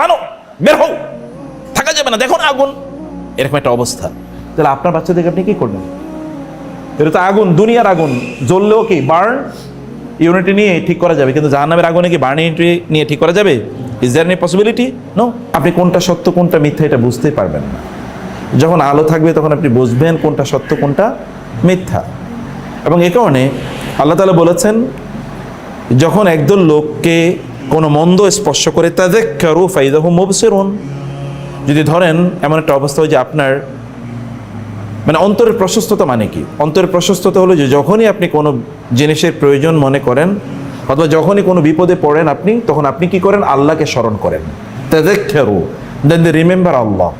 টানো, বের হও, থাকা যাবে না, দেখো না আগুন, এরকম একটা অবস্থা। তাহলে আপনার বাচ্চাদেরকে আপনি কি করবেন? এটা তো আগুন, দুনিয়ার আগুন, জ্বললেও কি বার্ন ইউনিটি নিয়ে ঠিক করা যাবে, কিন্তু জাহান্নামের আগুনে কি বার্ন ইউনিটি নিয়ে ঠিক করা যাবে? Is there any possibility? No. আপনি কোনটা সত্য কোনটা মিথ্যা এটা বুঝতেই পারবেন না। যখন আলো থাকবে তখন আপনি বুঝবেন কোনটা সত্য কোনটা মিথ্যা। এবং এ কারণে আল্লাহ তাআলা বলেছেন, যখন একদল লোককে কোনো মন্দ স্পর্শ করে তাযাক্কারু ফাইযা হুম মুবসিরুন, যদি ধরেন এমন একটা অবস্থা হয় যে আপনার মানে অন্তরের প্রশস্ততা, মানে কি অন্তরের প্রশস্ততা হলো যে যখনই আপনি কোনো জিনিসের প্রয়োজন মনে করেন অথবা যখনই কোনো বিপদে পড়েন আপনি, তখন আপনি কি করেন? আল্লাহকে স্মরণ করেন। তাযাক্কারু, দেন দে রিমেম্বার আল্লাহ,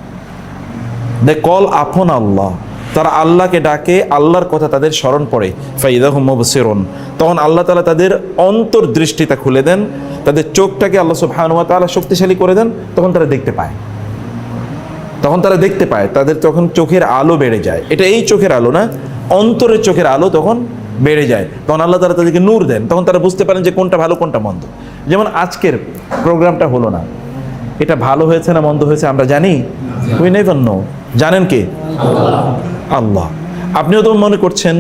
দে কল আপন আল্লাহ, তারা আল্লাহকে ডাকে, আল্লাহর কথা তাদের স্মরণ পড়ে। ফাইযা হুম মুবসিরুন, তখন আল্লাহ তাআলা তাদের অন্তর্দৃষ্টিটা খুলে দেন, তাদের চোখটাকে আল্লাহ সুবহানাহু ওয়া তাআলা শক্তিশালী করে দেন, তখন তারা দেখতে পায়, তাদের তখন চোখের আলো বেড়ে যায়। এটা এই চোখের আলো না, অন্তরের চোখের আলো তখন বেড়ে যায়। তখন আল্লাহ তাআলা তাদেরকে নূর দেন, তখন তারা বুঝতে পারেন যে কোনটা ভালো কোনটা মন্দ। যেমন আজকের প্রোগ্রামটা হলো না, এটা ভালো হয়েছে না মন্দ হয়েছে আমরা জানি? We never know. জানেন কে? আল্লাহ। আপনিও তো মনে করছেন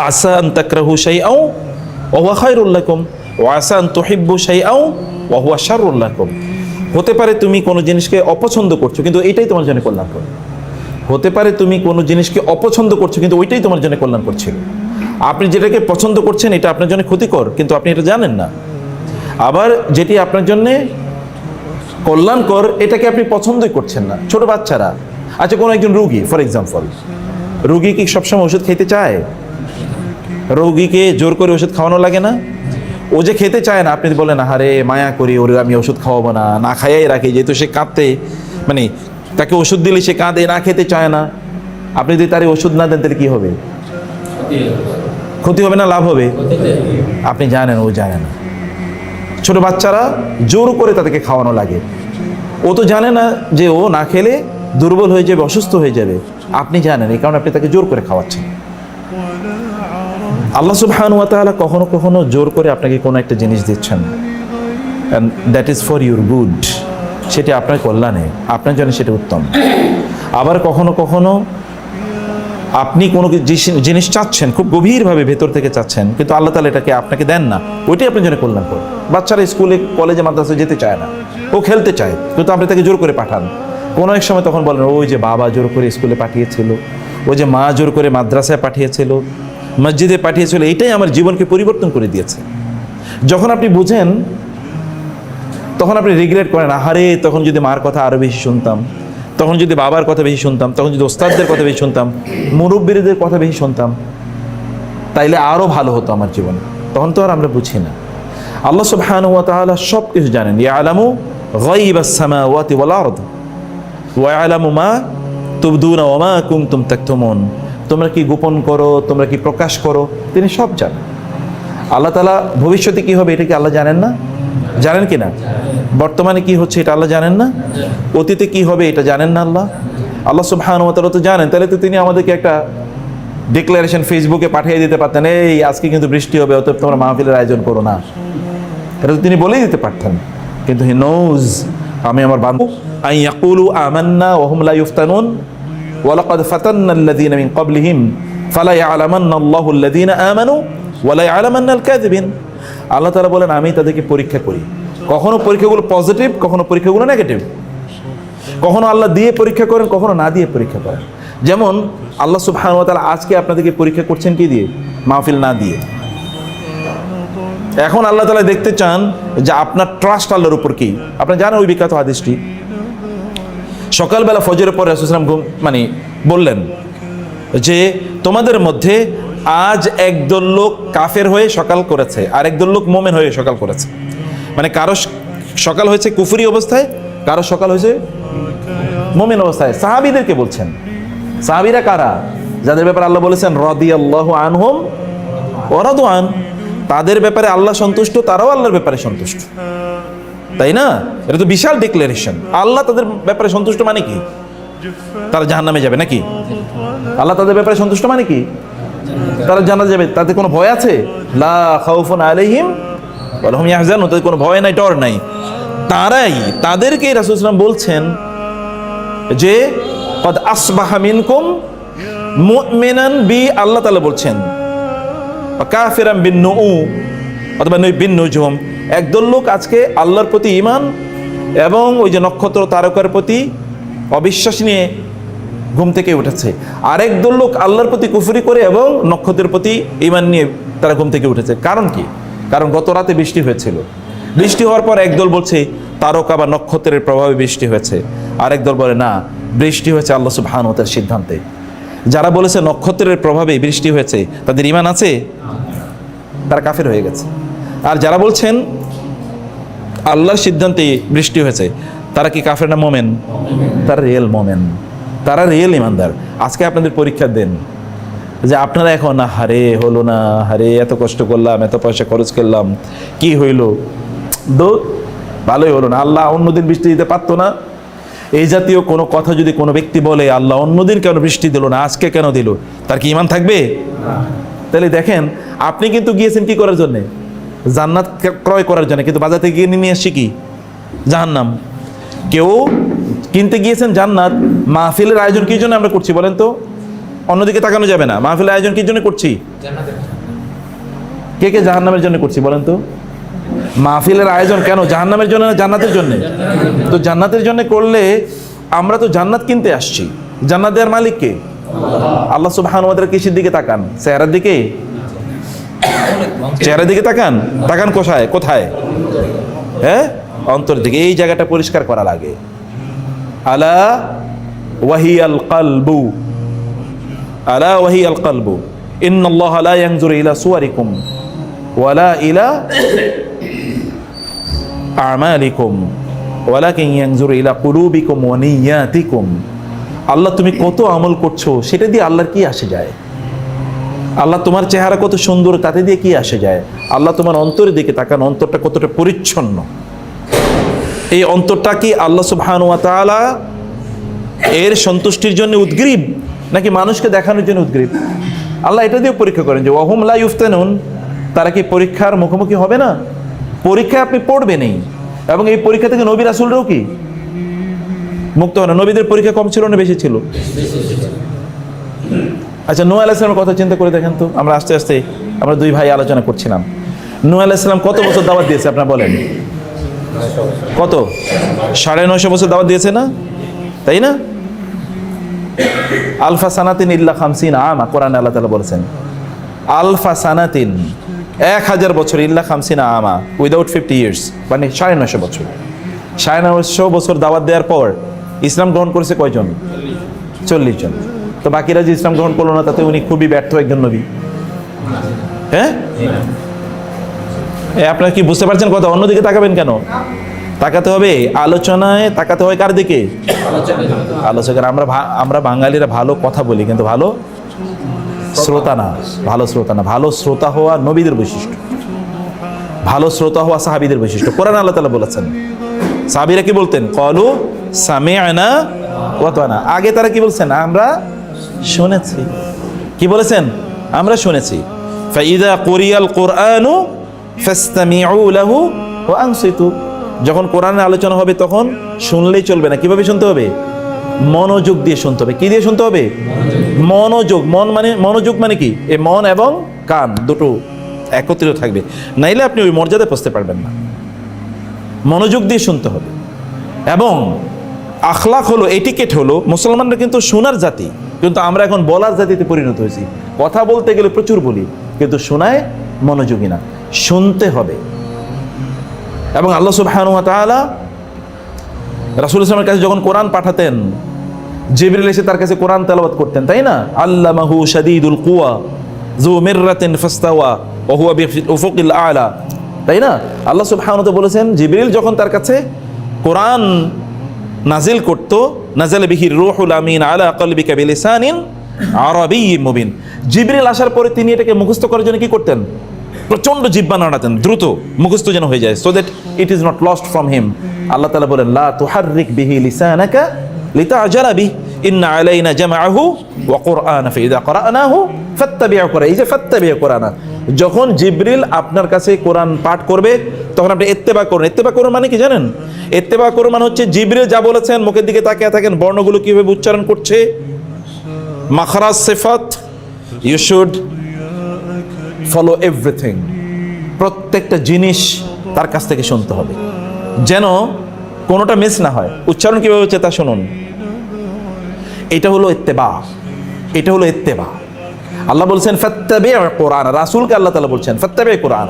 আসা আন তাকরাহু শাইআও ওয়া হুয়া খায়রুল লাকুম ওয়া আসা আন তুহিব্বু শাইআও ওয়া হুয়া শাররুল লাকুম। হতে পারে তুমি কোনো জিনিসকে অপছন্দ করছো কিন্তু এইটাই তোমার জন্য কল্যাণকর। হতে পারে তুমি কোনো জিনিসকে অপছন্দ করছো কিন্তু ওইটাই তোমার জন্য কল্যাণকর ছিল। আপনি যেটাকে পছন্দ করছেন এটা আপনার জন্য ক্ষতিকর কিন্তু আপনি এটা জানেন না। আবার যেটি আপনার জন্য কল্যাণকর এটাকে আপনি পছন্দই করছেন না। ছোট বাচ্চারা, আচ্ছা কোনো একজন রোগী, ফর এক্সাম্পল, রোগী কি সবসময় ওষুধ খেতে চায়? রোগীকে জোর করে ওষুধ খাওয়ানো লাগে না? ও যে খেতে চায় না, আপনি বলেন আরে মায়া করি ওরে, আমি ওষুধ খাওয়াবো না, না খাইয়াই রাখি, যেহেতু সে কাঁদতে, মানে তাকে ওষুধ দিলে সে কাঁদে, না খেতে চায় না। আপনি যদি তার ওষুধ না দেন তাহলে কি হবে? ক্ষতি হবে না লাভ হবে? আপনি জানেন, ও জানে না। ছোট বাচ্চারা জোর করে তাদেরকে খাওয়ানো লাগে, ও তো জানে না যে ও না খেলে দুর্বল হয়ে যাবে, অসুস্থ হয়ে যাবে। আপনি জানেন, এই কারণে আপনি তাকে জোর করে খাওয়াচ্ছেন। আল্লাহ সুবহানাহু ওয়া তাআলা কখনো কখনো জোর করে আপনাকে কোনো একটা জিনিস দিচ্ছেন, and that is for your good, সেটা আপনার কল্যাণে, আপনার জন্য সেটা উত্তম। আবার কখনো কখনো আপনি কোনো জিনিস চাচ্ছেন, খুব গভীরভাবে ভেতর থেকে চাচ্ছেন, কিন্তু আল্লাহ তাআলা এটাকে আপনাকে দেন না, ওইটাই আপনার জন্য কল্যাণকর। বাচ্চারা স্কুলে কলেজে মাদ্রাসায় যেতে চায় না, ও খেলতে চায়, কিন্তু আপনি তাকে জোর করে পাঠান। কোনো এক সময় তখন বলেন, ওই যে বাবা জোর করে স্কুলে পাঠিয়েছিল, ওই যে মা জোর করে মাদ্রাসায় পাঠিয়েছিল, মসজিদে পাঠিয়েছিল, এইটাই আমার জীবনকে পরিবর্তন করে দিয়েছে। যখন আপনি বুঝেন তখন আপনি রিগ্রেট করেন, আহারে তখন যদি মার কথা আরো বেশি শুনতাম, তখন যদি বাবার কথা বেশি শুনতাম, তখন যদি ওস্তাদদের কথা বেশি শুনতাম, মুরব্বিদের কথা বেশি শুনতাম, তাইলে আরো ভালো হতো আমার জীবন। তখন তো আর আমরা বুঝি না। আল্লাহ সুবহানাহু ওয়া তাআলা সব কিছু জানেন। ইয়ালামু গায়বাস সামাওয়াতি ওয়াল আরদ ওয়া ইয়ালামু মা তুবদুনা ওয়া মা কুনতুম তাকতুমুন। তোমরা কি গোপন করো, তোমরা কি প্রকাশ করো, তিনি সব জানেন। আল্লাহ তাআলা ভবিষ্যতে কি হবে এটা কি আল্লাহ জানেন না? জানেন কি না? বর্তমানে কি হচ্ছে এটা আল্লাহ জানেন না? অতীতে কি হবে এটা জানেন না আল্লাহ? আল্লাহ সুবহানাহু ওয়া তাআলা তো জানেন। তাহলে তো তিনি আমাদেরকে একটা ডিক্লারেশন ফেসবুকে পাঠিয়ে দিতে পারতেন, এই আজকে কিন্তু বৃষ্টি হবে, অতএব তোমরা মাহফিলের আয়োজন করো না, এটা তো তিনি বলেই দিতে পারতেন। কিন্তু হি নোজ, আমি আমার বান্দা আন ইয়াকুলু আমান্না ওয়া হুম লা ইফতানুন ওয়া লাকাদ ফাতান্না আল্লাযীনা মিন ক্বাবলিহিম ফালা ইয়ালামান্না আল্লাহু আল্লাযীনা আমানু ওয়া লা ইয়ালামান্না আল কাযিবিন। আল্লাহ তাআলা বলেন, আমি তাদেরকে পরীক্ষা করি। কখনো পরীক্ষাগুলো পজিটিভ, কখনো পরীক্ষাগুলো নেগেটিভ। কখনো আল্লাহ দিয়ে পরীক্ষা করেন, কখনো না দিয়ে পরীক্ষা করেন। যেমন আল্লাহ সুবহানাহু ওয়া তাআলা আজকে আপনাদেরকে পরীক্ষা করছেন কি দিয়ে? মাহফিল না দিয়ে। এখন আল্লাহ তাআলা দেখতে চান যে আপনার ট্রাস্ট আল্লাহর উপর কি। আপনি জানেন ওই বিখ্যাত হাদিসটি, সকালবেলা ফজরের পরে রাসূল সাল্লাল্লাহু আলাইহি ওয়াসাল্লাম মানে বললেন যে তোমাদের মধ্যে আজ একদল লোক কাফের হয়ে সকাল করেছে আর একদল লোক মুমিন হয়ে সকাল করেছে। মানে কারো সকাল হয়েছে কুফরি অবস্থায়, কারো সকাল হয়েছে মুমিন অবস্থায়। সাহাবীদেরকে বলছেন। সাহাবীরা কারা? যাদের ব্যাপারে আল্লাহ বলেছেন রাদিয়াল্লাহু আনহুম ওয়া রাদু আন। তাদের ব্যাপারে আল্লাহ সন্তুষ্ট, তারাও আল্লাহর ব্যাপারে সন্তুষ্ট, তাই না? এটা তো বিশাল ডিক্লারেশন। আল্লাহ তাদের ব্যাপারে সন্তুষ্ট মানে কি? তারা জাহান্নামে যাবে নাকি? আল্লাহ তাদের ব্যাপারে সন্তুষ্ট মানে কি? তারা জান্নাতে যাবে। তাতে কোনো ভয় আছে? লা খাউফুন আলাইহিম ওয়া লাহুম ইয়াহজানুন। তাদের কোনো ভয় নাই, ডর নাই। তারাই, তাদেরকে রাসূল সাল্লাল্লাহু আলাইহি ওয়াসাল্লাম বলছেন যে কদ আসবাহা মিনকুম মুমিনান বি, আল্লাহ তাআলা বলছেন, কাফিরান বিন নুউ অথবা বিন নুজুম, একদল লোক আজকে আল্লাহর প্রতি ঈমান এবং ওই যে নক্ষত্র তারকার প্রতি অবিশ্বাস নিয়ে ঘুম থেকে উঠেছে। আরেক দল লোক আল্লাহর প্রতি কুফরি করে এবং নক্ষত্রের প্রতি ঈমান নিয়ে তারা ঘুম থেকে উঠেছে। কারণ কি? কারণ গত রাতে বৃষ্টি হয়েছিল। বৃষ্টি হওয়ার পর একদল বলছে তারকা বা নক্ষত্রের প্রভাবে বৃষ্টি হয়েছে, আরেক দল বলে না, বৃষ্টি হয়েছে আল্লাহ সুবহানাহু ওয়া তাআলার সিদ্ধান্তে। যারা বলেছে নক্ষত্রের প্রভাবে বৃষ্টি হয়েছে তাদের ঈমান আছে, তারা কাফের হয়ে গেছে। আর যারা বলছেন আল্লাহর সিদ্ধান্তে বৃষ্টি হয়েছে, তারা কি কাফের না মোমেন? তারা রিয়েল মোমেন, তারা রিয়েল ইমানদার। আজকে আপনাদের পরীক্ষা দেন যে আপনারা এখন হারে হলো না, হারে এত কষ্ট করলাম, এত পয়সা খরচ করলাম, কি হইল, ভালোই হলো না, আল্লাহ অন্যদিন বৃষ্টি দিতে পারতো না, এই জাতীয় কোনো কথা যদি কোনো ব্যক্তি বলে আল্লাহ অন্যদিন কেন বৃষ্টি দিল না, আজকে কেন দিল, তার কি ঈমান থাকবে? তাহলে দেখেন, আপনি কিন্তু গিয়েছেন কি করার জন্যে? জান্নাত ক্রয় করার জন্য, কিন্তু বাজার থেকে কিনে নিয়ে আসছি কি? জাহান্নাম। কেউ কিনতে গিয়েছেন জান্নাত। মাহফিলের আয়োজন কি জন্য আমরা করছি বলেন তো? অন্যদিকে তাকানো যাবে না। মাহফিলের আয়োজন কি জন্য করছি? কে কে জাহান্নামের জন্য করছি বলেন তো? মাহফিলের আয়োজন কেন? জাহান্নামের জন্য না জান্নাতের জন্য? তো জান্নাতের জন্য করলে আমরা তো জান্নাত কিনতে আসছি। জান্নাত দেওয়ার মালিক কে? আল্লাহ সুবহানাহু ওয়া তাআলা। কিসের দিকে তাকান? চেহারার দিকে? চেহারার দিকে তাকান? তাকান কোথায়? কোথায়? হ্যাঁ, অন্তর দিকে। এই জায়গাটা পরিষ্কার করা লাগে। আলা ওয়াহিয়াল কলবু, আলা ওয়াহিয়াল কলবু ইন্নাল্লাহা লা ইয়ানজুরু ইলা সুওয়ারিকুম ওয়ালা ইলা আমালিকুম ওয়ালাকিন ইয়ানজুরু ইলা কুলুবিকুম ওয়া নিয়াতিকুম। আল্লাহ তুমি কত আমল করছো সেটা দিয়ে আল্লাহর কি আসে যায়? আল্লাহ তোমার চেহারা কত সুন্দর তাতে দিয়ে কি আসে যায়? আল্লাহ তোমার অন্তরের দিকে তাকান, অন্তরটা কতটা পরিচ্ছন্ন। এই অন্তরটা কি আল্লাহ সুবহানাহু ওয়া তাআলা এর সন্তুষ্টির জন্য উদ্গ্রীব নাকি মানুষকে দেখানোর জন্য উদ্গ্রীব? আল্লাহ এটা দিয়ে পরীক্ষা করেন যে ওয়াহুম লা ইফতানুন, তারা কি পরীক্ষার মুখোমুখি হবে না? পরীক্ষায় আপনি পড়বেনই, এবং এই পরীক্ষা থেকে নবী রাসূলরাও কি মুক্ত হয় না? নবীদের পরীক্ষা কম ছিল না বেশি ছিল? আচ্ছা, নূহ আলাইহিস সালামের কথা চিন্তা করে দেখেন তো। আমরা আস্তে আস্তে আমরা দুই ভাই আলোচনা করছিলাম। নূহ আলাইহিস সালাম কত বছর দাওয়াত দিয়েছে আপনারা বলেন? কত? 950 বছর দাওয়াত দিয়েছে না? তাই না? আলফা সানাতিন ইল্লা 50 আমা, কোরআনে আল্লাহ তাআলা বলেছেন আলফা সানাতিন, 1000 বছর, ইল্লা 50 আমা, উইদাউট 50 ইয়ার্স, মানে 950 বছর। 950 বছর দাওয়াত দেওয়ার পর ইসলাম গ্রহণ করেছে কয়জন? 40 জন। তো বাকিরা যে ইসলাম গ্রহণ করলো না, তাতে উনি খুবই ব্যর্থ একজন নবী। হ্যাঁ, আপনারা কি বুঝতে পারছেন কথা? অন্যদিকে তাকাবেন কেন? তাকাতে হবে আলোচনায়, তাকাতে হয় কার দিকে? আলোচকের। আমরা বাঙালিরা ভালো কথা বলি কিন্তু ভালো শ্রোতা না। ভালো শ্রোতা না। ভালো শ্রোতা হওয়া নবীদের বৈশিষ্ট্য, ভালো শ্রোতা হওয়া সাহাবীদের বৈশিষ্ট্য। কোরআন আল্লাহ তাআলা বলেছেন, সাহাবীরা কি বলতেন? ক্বালু সামি'না ওয়া আতা'না। আগে তারা কি বলছেন? আমরা শুনেছি। কি বলেছেন? আমরা শুনেছি। ফাইযা কুরিয়াল কুরআনু ফাসতামি'উ লাহু ওয়া আনসিতু। যখন কোরআনের আলোচনা হবে তখন শুনলেই চলবে না। কিভাবে শুনতে হবে? মনোযোগ দিয়ে শুনতে হবে। কি দিয়ে শুনতে হবে? মনোযোগ। মনোযোগ মানে কি? এই মন এবং কান দুটো একত্রিত থাকবে, নাইলে আপনি ওই মর্যাদায় পৌঁছতে পারবেন না। মনোযোগ দিয়ে শুনতে হবে। এবং আখলাক হলো, এটিকেট হলো, মুসলমানরা কিন্তু শোনার জাতি, কিন্তু আমরা এখন বলার জাতিতে পরিণত হয়েছি। কথা বলতে গেলে প্রচুর বলি, কিন্তু শোনায় মনোযোগী না। শুনতে হবে। এবং আল্লাহ সুবহানাহু ওয়া তাআলা রাসূল সাল্লাল্লাহু আলাইহি ওয়াসাল্লামের কাছে যখন কোরআন পাঠাতেন, জিবরিল এসে তার কাছে কোরআন তেলাওয়াত করতেন, তাই না? আল্লামাহু শাদীদুল কুওয়া যু মিররাতিন ফাস্তাওয়া ওয়া হুয়া বিল উফুকিল আ'লা, তাই না? আল্লাহ সুবহানাহু ওয়া তাআলা বলেছেন, জিবরিল যখন তার কাছে কোরআন নাজিল করতো, নাযালা বিহির রূহুল আমিন আলা কলবিকা বিলিসানিন আরাবিয়্যিন মুবিন। জিবরিল আসার পরে তিনি এটাকে মুখস্থ করার জন্য কি করতেন? প্রচন্ড জিহ্বা নাড়াতেন, দ্রুত মুখস্থ যেন হয়ে যায়, so that it is not lost from him. আল্লাহ তাআলা বলেন, লা তুহাররিক বিহি লিসানাকা লিতা'জালা বিহি ইন্না আলাইনা জামআহু ওয়া কুরআনা ফাইযা ক্বারানাহু ফাত্তাবি' কুরআনা। এই যে ফাত্তাবি' কুরআনা, যখন জিবরিল আপনার কাছে কোরআন পাঠ করবে তখন আপনি ইত্তেবা করুন। ইত্তেবা করুন মানে কি জানেন? ইত্তেবা করুন মানে হচ্ছে জিবরিল যা বলেছেন মুখের দিকে তাকিয়ে থাকেন, বর্ণগুলো কিভাবে উচ্চারণ করছে, মাখরাজ সিফাত, ইউ শুড ফলো এভরিথিং। প্রত্যেকটা জিনিস তার কাছ থেকে শুনতে হবে যেন কোনোটা মিস না হয়। উচ্চারণ কিভাবে হচ্ছে তা শুনুন। এটা হলো ইত্তেবা, এটা হলো ইত্তেবা। আল্লাহ বলছেন ফাত্তাবি' কোরআন, রাসূলকে আল্লাহ তাআলা বলছেন ফাত্তাবি' কোরআন।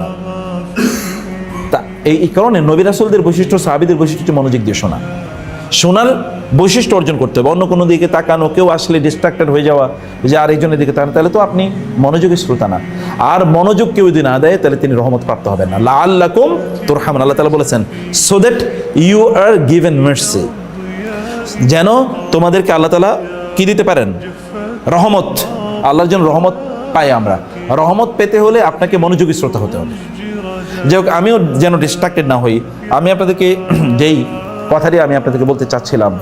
তা এই কারণে নবী রাসূলদের বৈশিষ্ট্য, সাহাবীদের বৈশিষ্ট্য হচ্ছে মনোযোগ দিয়ে শোনা, শোনার বৈশিষ্ট্য অর্জন করতে হবে। অন্য কোনো দিকে তাকানো, কেউ আসলে ডিস্ট্রাক্টেড হয়ে যাওয়া, যে আরেকজনের দিকে তাকানো, তাহলে তো আপনি মনোযোগী শ্রোতা না। আর মনোযোগ কেউ যদি না দেয় তাহলে তিনি রহমত প্রাপ্ত হবেন না। লাআল্লাকুম তুরহামুন, আল্লাহ তাআলা বলেছেন so that you are given mercy, যেন তোমাদেরকে আল্লাহ তাআলা কি দিতে পারেন? রহমত। আল্লাহর জন্য রহমত পাই আমরা। রহমত পেতে হলে আপনাকে মনোযোগী শ্রোতা হতে হবে। যাই হোক, আমিও যেন ডিস্ট্রাক্টেড না হই, আমি আপনাদেরকে যেই কথাটি আমি আপনাদেরকে বলতে চাচ্ছিলাম,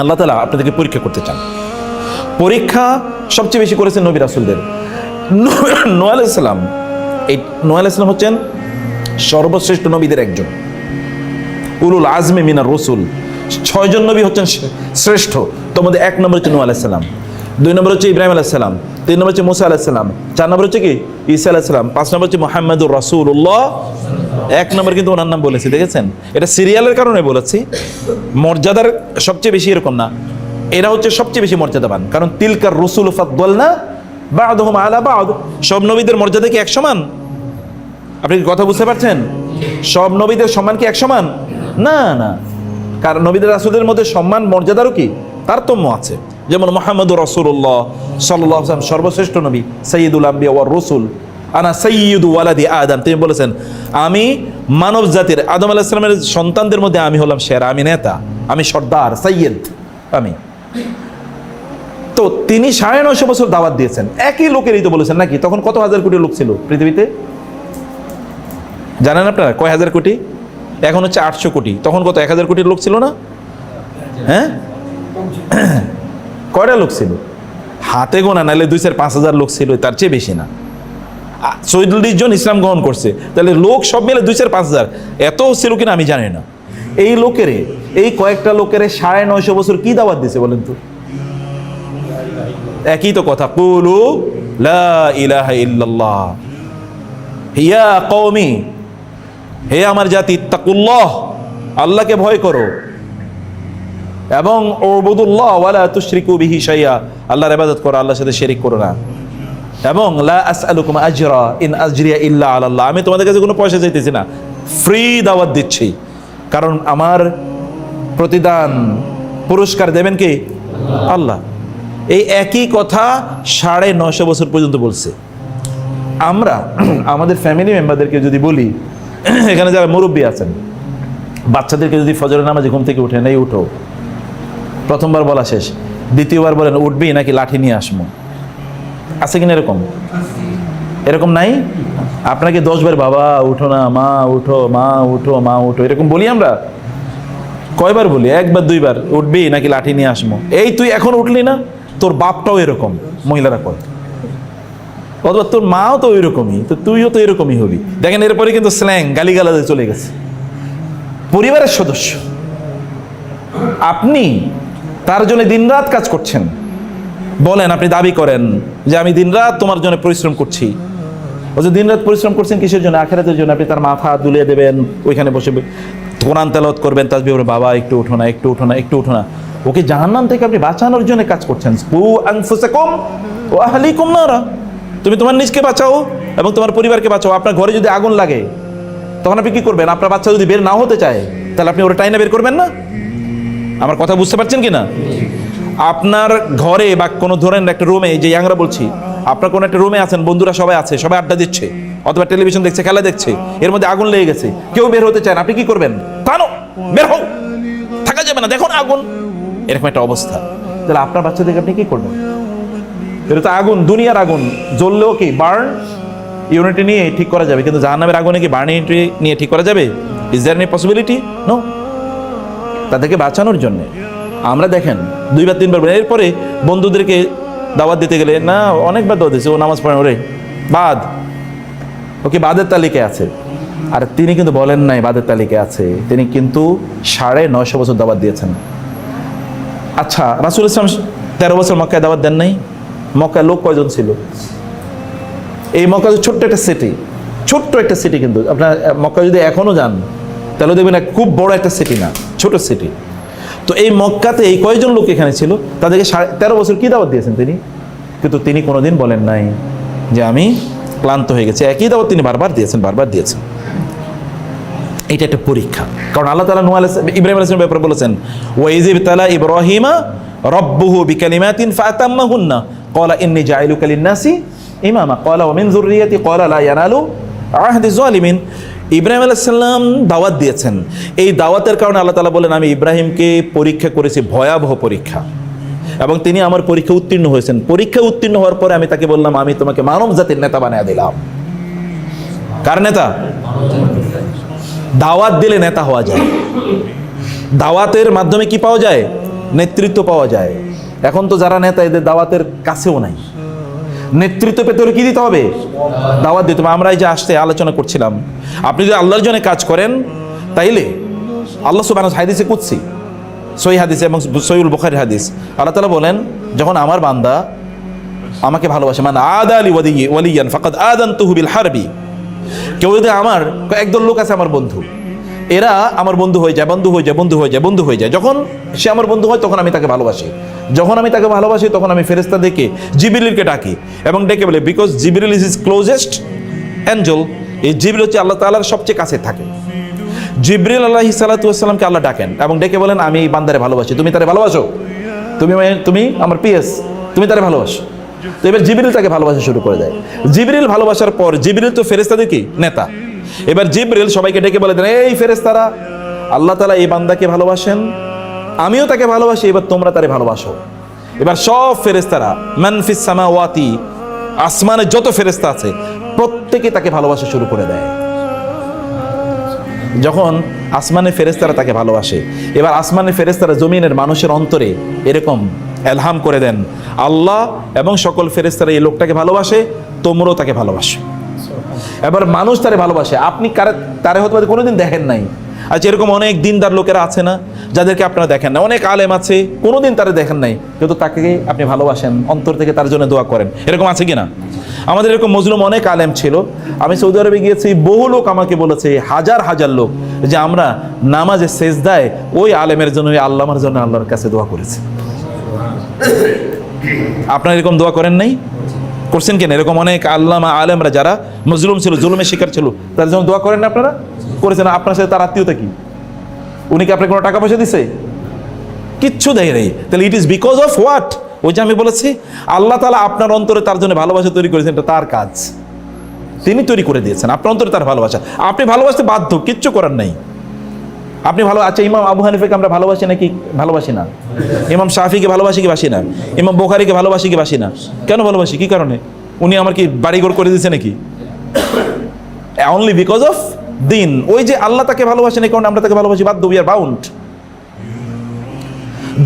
আল্লাহ তাআলা আপনাদেরকে পরীক্ষা করতে চান। পরীক্ষা সবচেয়ে বেশি করেছেন নবী রাসূলদের। নূহ আলাইহিস সালাম, এই নূহ আলাইহিস সালাম হচ্ছেন সর্বশ্রেষ্ঠ নবীদের একজন, উলুল আজমি মিনার রাসূল। 6 জন নবী হচ্ছেন শ্রেষ্ঠ। তোমাদের 1 নম্বর হচ্ছে নূহ আলাইহিস সালাম, 2 নম্বর হচ্ছে ইব্রাহিম আলাইহিস সালাম, 3 নম্বর হচ্ছে মুসা আলাইহিস সালাম, 4 নম্বর হচ্ছে কি ঈসা আলাইহিস সালাম, 5 নম্বর হচ্ছে মুহাম্মাদুর রাসূলুল্লাহ। 1 নম্বর কিন্তু ওনার নাম বলেছি, দেখেছেন? এটা সিরিয়ালের কারণে বলেছি, মর্যাদার সবচেয়ে বেশি এরকম না, এরা হচ্ছে সবচেয়ে বেশি মর্যাদাবান। কারণ তিলকার রসুল ফাদ্দালনা বা'দুহুম আলা বা'দ। সব নবীদের মর্যাদা কি এক সমান? আপনি কি কথা বুঝতে পারছেন? সব নবীদের সম্মান কি এক সমান? না না, কারণ নবীদের রাসূলদের মধ্যে সম্মান মর্যাদারও কি তারতম্য আছে। যেমন মুহাম্মদুর রাসূলুল্লাহ সাল্লাল্লাহু আলাইহি ওয়াসাল্লাম সর্বশ্রেষ্ঠ নবী, সাইয়্যিদুল আম্বিয়া ওয়ার রাসূল, আনা সাইয়্যিদু ওয়ালাদি আদম। তিনি বলেছেন আমি মানব জাতির, আদম আলাইহিস সালামের সন্তানদের মধ্যে আমি হলাম সেরা, আমি নেতা, আমি সর্দার, সাইয়্যিদ আমি। তো তিনি 950 বছর দাওয়াত দিয়েছেন, একই লোকেরই তো বলেছেন নাকি? তখন কত হাজার কোটি লোক ছিল পৃথিবীতে জানেন আপনারা? কয় হাজার কোটি? এখন হচ্ছে 800 কোটি। তখন কত 1000 কোটির লোক ছিল না? হ্যাঁ, কয়টা লোক ছিল? হাতে গোনা, নাহলে 2-5 হাজার লোক ছিল, তার চেয়ে বেশি না। 40 জন ইসলাম গ্রহণ করছে, তাহলে লোক সব মিলে 2-5 হাজার, এত ছিল কিনা আমি জানি না। এই লোকেরে, এই কয়েকটা লোকের 950 বছর কি দাওয়াত দিছে বলেন তো? একই তো কথা, কুলু লা ইলাহা ইল্লাল্লাহ, ইয়া কওমি, হে আমার জাতি, ইত্তাকুল্লাহ, আল্লাহকে ভয় করো, এবং উবুদুল্লাহ ওয়ালা তুশরিকু বিহি শাইআ, আল্লাহর ইবাদত করো, আল্লাহর সাথে শিরক করো না। এবং লা আসআলুকুম আজরা ইন আজরিয়া ইল্লা আলাল্লাহ, আমি তোমাদের কাছে কোনো পয়সা চাইতেছি না, ফ্রি দাওয়াত দিচ্ছি, কারণ আমার প্রতিদান পুরস্কার দেবেন কি? আল্লাহ। এই একই কথা 950 বছর পর্যন্ত বলছে। আমরা আমাদের ফ্যামিলি মেম্বারদেরকে যদি বলি, এখানে যারা মুরব্বী আছেন, বাচ্চাদেরকে যদি ফজরের নামাজে ঘুম থেকে উঠে নেই, উঠো, প্রথমবার বলা শেষ, দ্বিতীয়বার বলেন উঠবি নাকি লাঠি নিয়ে আসবো, আছে কিনা এরকম? এরকম নাই? আপনাকে 10 বার বাবা উঠো না, মা উঠো, মা উঠো, মা উঠো, এরকম বলি আমরা? কয়বার বলি? 1 বার 2 বার, উঠবি নাকি লাঠি নিয়ে আসবো। এই তুই এখন উঠলি না, তোর বাপটাও এরকম, মহিলারা কয়, অথবা তোর মাও তো ওইরকমই, তো তুইও তো এরকমই হবি। দেখেন এরপরে কিন্তু স্ল্যাং, গালিগালাজে চলে গেছে। পরিবারের সদস্য, আপনি তার জন্য দিনরাত কাজ করছেন, বলেন, আপনি দাবি করেন যে আমি দিনরাত তোমার জন্য পরিশ্রম করছি। ও যে দিনরাত পরিশ্রম করছেন কিসের জন্য? আখিরাতের জন্য। আপনি তার মাথা দুলিয়ে দেবেন, ওইখানে বসে কোরআন তেলাওয়াত করবেন, তাসবিহ পড়বেন, বাবা একটু উঠো না, একটু উঠো না, একটু উঠো না। ওকে জাহান্নাম থেকে আপনি বাঁচানোর জন্য কাজ করছেন। কু আনফুসাকুম ওয়া আহলিকুম নারা, তুমি তোমার নিজকে বাঁচাও এবং তোমার পরিবারকে বাঁচাও। আপনার ঘরে যদি আগুন লাগে, তখন আপনি কি করবেন? আপনার বাচ্চা যদি বের না হতে চায়, তাহলে আপনি ওরা টাইনা বের করবেন না? আমার কথা বুঝতে পারছেন কি না? আপনার ঘরে বা কোনো ধরেন একটা রুমে, যে আমরা বলছি, আপনার কোনো একটা রুমে আছেন, বন্ধুরা সবাই আছে, সবাই আড্ডা দিচ্ছে অথবা টেলিভিশন দেখছে, খেলা দেখছে, এর মধ্যে আগুন লেগে গেছে, কেউ বের হতে চায় না, আপনি কি করবেন? টানো, বের হও, থাকা যাবে না, দেখো না আগুন, এরকম একটা অবস্থা। তাহলে আপনার বাচ্চাদেরকে আপনি কি করবেন? এটা তো আগুন, দুনিয়ার আগুন, জ্বললেও কি বার্ন ইউনিটি নিয়ে ঠিক করা যাবে, কিন্তু জাহান্নামের আগুনে কি বার্ন ইউনিটি নিয়ে ঠিক করা যাবে? Is there any possibility? No. তাদেরকে বাঁচানোর জন্য আমরা দেখেন 2 বার 3 বার, এরপরে বন্ধুদেরকে দাওয়াত দিতে গেলে না, অনেকবার দাওয়াত দিচ্ছে, ও নামাজ পড়ে, ওরে বাদ, ও কি বাদের তালিকায় আছে? আর তিনি কিন্তু বলেন নাই বাদের তালিকায় আছে, তিনি কিন্তু 950 বছর দাওয়াত দিয়েছেন। আচ্ছা, রাসূল ইসলাম 13 বছর মক্কায় দাওয়াত দেন নাই? মক্কায় লোক কয়জন ছিল? এই মক্কা ছোট্ট একটা সিটি, ছোট্ট একটা সিটি, কিন্তু আপনার মক্কা যদি এখনো যান তাহলে দেখবেন খুব বড় একটা সিটি না, ছোট সিটি। তো এই মক্কাতে এই কয়জন লোক এখানে ছিল, তাদেরকে 13 বছর কি দাওয়াত দিয়েছেন তিনি? কিন্তু তিনি কোনোদিন বলেন নাই যে আমি ক্লান্ত হয়ে গেছে। একই দাওয়াত তিনি বারবার দিয়েছেন, বারবার দিয়েছেন। এটা একটা পরীক্ষা, কারণ আল্লাহ তাআলা নূহ আলাইহিস ইব্রাহিম আলাইহিস সালামের ব্যাপারে বলেছেন, ওয়া ইযিব তালা ইব্রাহিমা রাব্বুহু বিকালিমাতিন ফাতাম্মাহুন্না ক্বালা ইন্নী জাইলুকা লিন-নাসি ইমামা ক্বালা ওয়া মিন যুররিয়াতি ক্বালা লা ইয়ানালু আহদি যালিমিন। ইব্রাহিম আলাইহিস সালাম দাওয়াত দিয়েছেন, এই দাওয়াতের কারণে আল্লাহ তাআলা বলেন আমি ইব্রাহিমকে পরীক্ষা করেছি, ভয়াবহ পরীক্ষা, এবং তিনি আমার পরীক্ষা উত্তীর্ণ হয়েছেন। পরীক্ষা উত্তীর্ণ হওয়ার পরে আমি তাকে বললাম আমি তোমাকে মানব জাতির নেতা বানিয়ে দিলাম। কার নেতা? দাওয়াত দিলে নেতা হওয়া যায়, দাওয়াতের মাধ্যমে কি পাওয়া যায়? নেতৃত্ব পাওয়া যায়। এখন তো যারা নেতা এদের দাওয়াতের কাছেও নাই। নেতৃত্ব পেতে হলে কি দিতে হবে? দাওয়াত দিতে হবে। আমরা এই যে আসতে আলোচনা করছিলাম, আপনি যদি আল্লাহর জন্য কাজ করেন তাইলে আল্লাহ সুবহানাহু ওয়া তাআলা হাদিসে কুদসি, সহিহ হাদিস এবং সহিহুল বুখারীর হাদিস, আল্লাহ তাআলা বলেন যখন আমার বান্দা আমাকে ভালোবাসে, মানে আদা লি ওয়ালিয়ান ফাকাদ আযানতুহু বিল হারবি, কেউ যদি আমার একদল লোক আছে আমার বন্ধু, এরা আমার বন্ধু হয়ে যায়, বন্ধু হয়ে যায়, বন্ধু হয়ে যায়, বন্ধু হয়ে যায়, যখন সে আমার বন্ধু হয় তখন আমি তাকে ভালোবাসি। যখন আমি তাকে ভালোবাসি তখন আমি ফেরেশতাদেরকে জিবরিলকে ডাকি এবং ডেকে বলে, because Jibril is his closest Angel. এই জিবরিল হচ্ছে আল্লাহ তাআলার সবচেয়ে কাছে থাকে। জিবরিল আলাইহিস সালাতু ওয়াস সালামকে আল্লাহ ডাকেন এবং ডেকে বলেন আমি এই বান্দারে ভালোবাসি, তুমি তারে ভালোবাসো, তুমি আমার পিএস, তুমি তারে ভালোবাসো। তো এবার জিবরিল তাকে ভালোবাসা শুরু করে দেয়। জিবরিল ভালোবাসার পর, জিবরিল তো ফেরেশতাদের কি নেতা, এবার জিবরিল সবাইকে ডেকে বলে দেন, এই ফেরেশতারা, আল্লাহ তাআলা এই বান্দাকে ভালোবাসেন, আমিও তাকে ভালোবাসি, এবার তোমরা তারে ভালোবাসো। এবার সব ফেরেশতারা, মান ফিস সামাওয়াতি, আসমানে যত ফেরেশতা আছে প্রত্যেকে তাকে ভালোবাসা শুরু করে দেয়। যখন আসমানের ফেরেশতারা তাকে ভালোবাসে, এবার আসমানের ফেরেশতারা জমিনের মানুষের অন্তরে এরকম এলহাম করে দেন, আল্লাহ এবং সকল ফেরেশতারা এই লোকটাকে ভালোবাসে, তোমরাও তাকে ভালোবাসো। এবার মানুষ তারে ভালোবাসে, আপনি তারে হয়তো কোনোদিন দেখেন নাই। আচ্ছা, এরকম অনেক দিনদার লোকেরা আছে না যাদেরকে আপনারা দেখেন না, অনেক আলেম আছে কোনোদিন তারা দেখেন নাই, কিন্তু তাকে আপনি ভালোবাসেন, অন্তর থেকে তার জন্য দোয়া করেন, এরকম আছে কিনা? আমাদের এরকম মজলুম অনেক আলেম ছিল। আমি সৌদি আরবে গিয়েছি, বহু লোক আমাকে বলেছে, হাজার হাজার লোক, যে আমরা নামাজে সেজদায় ওই আলেমের জন্য, ওই আল্লামার জন্য আল্লাহর কাছে দোয়া করেছি। আপনারা এরকম দোয়া করেন নাই? করছেন কেন? এরকম অনেক আল্লামা আলেমরা যারা মজলুম ছিল, জুলুমের শিকার ছিল, তাদের জন্য দোয়া করেন না আপনারা? করেছেন। আপনার সাথে তার আত্মীয়তা কি? উনি কি আপনাকে কোনো টাকা পয়সা দিছে? কিচ্ছু দেয় নেই। তাহলে it is because of what? ওই যে আমি বলেছি, আল্লাহ তাআলা আপনার অন্তরে তার জন্য ভালোবাসা তৈরি করেছেন, এটা তার কাজ, তিনি তৈরি করে দিয়েছেন আপনার অন্তরে তার ভালোবাসা। আপনি ভালোবাসতে বাধ্য, কিচ্ছু করার নাই। আপনি ভালো, আচ্ছা ইমাম আবু হানিফাকে আমরা ভালোবাসি নাকি ভালোবাসি না? ইমাম শাফিকে ভালোবাসি কি বাসি না? ইমাম বুখারীকে ভালোবাসি কি বাসি না? কেন ভালোবাসি? কি কারণে? উনি আমার কি বাড়িঘর করে দিয়েছে নাকি? অনলি বিকজ অফ দিন। ওই যে আল্লাহ তাকে ভালোবাসেন, এই কারণে আমরা তাকে ভালোবাসি, বাধ্য, উই আর বাউন্ড।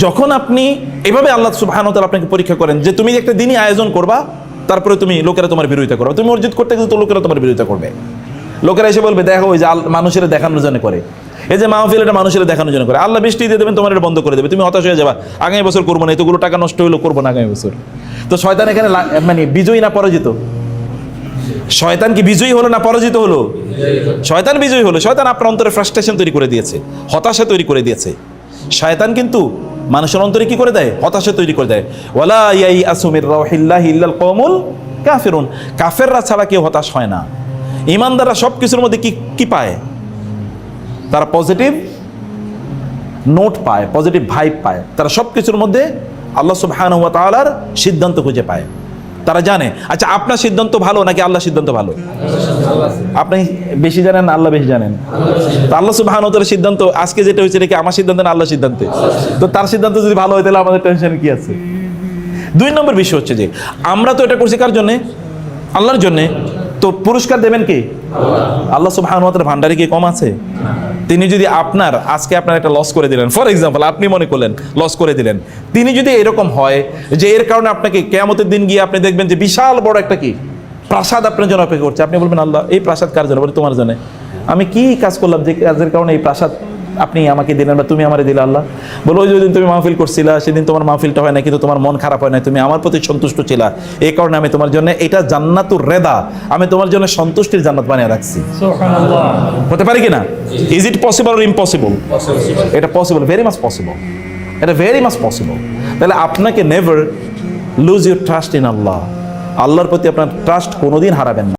যখন আপনি এভাবে আল্লাহ সুবহানাহু ওয়া তাআলা আপনাকে পরীক্ষা করেন যে তুমি একটা দিনই আয়োজন করবা, তারপরে তুমি লোকেরা তোমার বিরোধিতা করবে, তুমি মসজিদ করতে গেলে তো লোকেরা তোমার বিরোধিতা করবে, লোকেরা এসে বলবে দেখো ওই যে মানুষের দেখানোর জন্য করে, এই যে মাহফিল এটা মানুষের দেখানোর জন্য করে, আল্লাহ বৃষ্টি দিয়ে দেবেন, তোমার এটা বন্ধ করে দেবে, তুমি হতাশ হয়ে যাবা, আগামী বছর করবো না, এতগুলো টাকা নষ্ট হইলো, করবো না আগামী বছর। তো শয়তান এখানে মানে বিজয়ী না পরাজিত? শয়তান কি বিজয়ী হলো না পরাজিত হলো? শয়তান বিজয়ী হলো। শয়তান আপনার অন্তরে ফ্রাস্ট্রেশন তৈরি করে দিয়েছে, হতাশা তৈরি করে দিয়েছে। শয়তান কিন্তু মানুষের অন্তরে কি করে দেয়? হতাশা তৈরি করে দেয়। ওয়ালা ইয়াইআসু মির রাউহিল্লাহি ইল্লাল কওমুল কাফিরুন, কাফেররা ছাড়া কেউ হতাশ হয় না। ঈমানদাররা সব কিছুর মধ্যে কি পায়? তারা পজিটিভ নোট পায়, পজিটিভ ভাইব পায়। তারা সব কিছুর মধ্যে আল্লাহ সুবহানাহু ওয়া তাআলার সিদ্ধান্ত খুঁজে পায়। তারা জানে, আচ্ছা আপনার সিদ্ধান্ত ভালো নাকি আল্লাহর সিদ্ধান্ত ভালো? আপনি বেশি জানেন না আল্লাহ বেশি জানেন? তো আল্লাহ সুবহানাহু ওয়া তাআলার সিদ্ধান্ত আজকে যেটা হয়েছে এটা কি আমার সিদ্ধান্ত না আল্লাহর সিদ্ধান্তে? তো তার সিদ্ধান্ত যদি ভালো হয় তাহলে আমাদের টেনশন কি আছে? 2 নম্বর বিষয় হচ্ছে যে আমরা তো এটা করছি কার জন্যে? আল্লাহর জন্যে। তো পুরস্কার দেবেন কি? আল্লাহ সুবহানাহু ওয়া তাআলা ভান্ডারে কি কম আছে? তিনি যদি আজকে আপনার একটা লস করে দিলেন, ফর এক্সাম্পল আপনি মনে করলেন লস করে দিলেন, তিনি যদি এরকম হয় যে এর কারণে আপনাকে কিয়ামতের দিন গিয়ে আপনি দেখবেন যে বিশাল বড় একটা কি প্রাসাদ আপনার জন্য অপেক্ষা করছে, আপনি বলবেন আল্লাহ এই প্রাসাদ কার জন্য? বলে তোমার জন্য। আমি কি কাজ করলাম যে কাজের কারণে এই প্রাসাদ আপনি আমাকে দিলেন বা তুমি আমারে দিলে আল্লাহ? বলো ওই যেদিন তুমি মাহফিল করছিলা সেদিন তোমার মাহফিলটা হয় না, কিন্তু তোমার মন খারাপ হয় না, তুমি আমার প্রতি সন্তুষ্ট ছিলা, এই কারণে আমি তোমার জন্য এটা জান্নাতুর রেদা, আমি তোমার জন্য সন্তুষ্টির জান্নাত বানিয়ে রাখছি। হতে পারে কিনা? Is it possible or impossible? এটা পসিবল, ভেরি মাচ পসিবল, এটা ভেরি মাচ পসিবল। তাহলে আপনাকে never lose your trust in আল্লাহ, আল্লাহর প্রতি আপনার ট্রাস্ট কোনোদিন হারাবেন না।